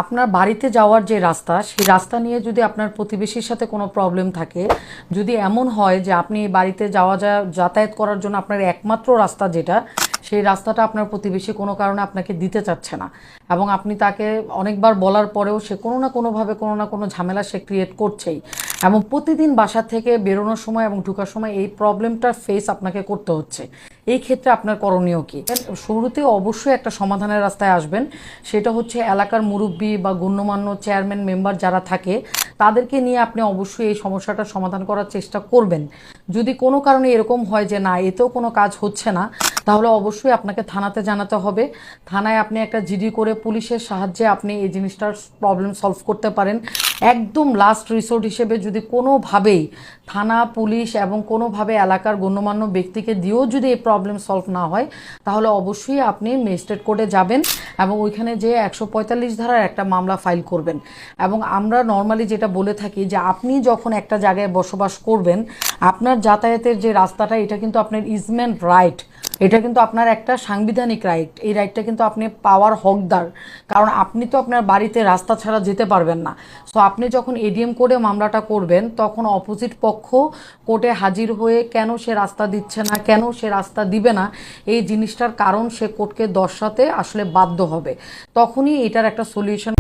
আপনার বাড়িতে যাওয়ার যে রাস্তা, সেই রাস্তা নিয়ে যদি আপনার প্রতিবেশীর সাথে কোনো প্রবলেম থাকে, যদি এমন হয় যে আপনি বাড়িতে যাতায়াত করার জন্য আপনার একমাত্র রাস্তা যেটা, সেই রাস্তাটা আপনার প্রতিবেশী কোনো কারণে আপনাকে দিতে চাচ্ছে না, এবং আপনি তাকে অনেকবার বলার পরেও সে কোনো না কোনোভাবে কোনো না কোনো ঝামেলা সে ক্রিয়েট করছেই, এবং প্রতিদিন বাসা থেকে বেরোনোর সময় এবং ঢোকার সময় এই প্রবলেমটার ফেস আপনাকে করতে হচ্ছে, এই ক্ষেত্রে আপনার করণীয় কি? শুরুতে অবশ্যই একটা সমাধানের রাস্তায় আসবেন। সেটা হচ্ছে এলাকার মুরব্বী বা গণ্যমান্য চেয়ারম্যান মেম্বার যারা থাকে তাদেরকে নিয়ে আপনি অবশ্যই এই সমস্যাটা সমাধান করার চেষ্টা করবেন। যদি কোনো কারণে এরকম হয় যে না, এতেও কোনো কাজ হচ্ছে না, তাহলে অবশ্যই আপনাকে থানাতে জানাতে হবে। থানায় আপনি একটা জিডি করে পুলিশের সাহায্যে আপনি এই জিনিসটার প্রবলেম সলভ করতে পারেন। একদম লাস্ট রিসোর্ট হিসেবে যদি কোনোভাবেই থানা, পুলিশ এবং কোনোভাবে এলাকার গণ্যমান্য ব্যক্তিকে দিয়েও যদি এই প্রবলেম সলভ না হয়, তাহলে অবশ্যই আপনি ম্যাজিস্ট্রেট কোর্টে যাবেন এবং ওইখানে যে 145 ধারার একটা মামলা ফাইল করবেন। এবং আমরা নর্মালি যেটা বলে থাকি যে আপনি যখন একটা জায়গায় বসবাস করবেন, আপনার যাতায়াতের যে রাস্তাটা, এটা কিন্তু আপনার ইজমেন্ট রাইট, এটা কিন্তু আপনার একটা সাংবিধানিক রাইট। এই রাইটটা কিন্তু আপনি পাওয়ার হকদার, কারণ আপনি তো আপনার বাড়িতে রাস্তা ছাড়া যেতে পারবেন না। সো আপনি যখন এডিএম কোর্টে মামলাটা করবেন, তখন অপোজিট পক্ষ কোর্টে হাজির হয়ে কেন সে রাস্তা দিচ্ছে না, কেন সে রাস্তা দিবে না, এই জিনিসটার কারণ সে কোর্টকে দর্শাতে আসলে বাধ্য হবে। তখনই এটার একটা সলিউশন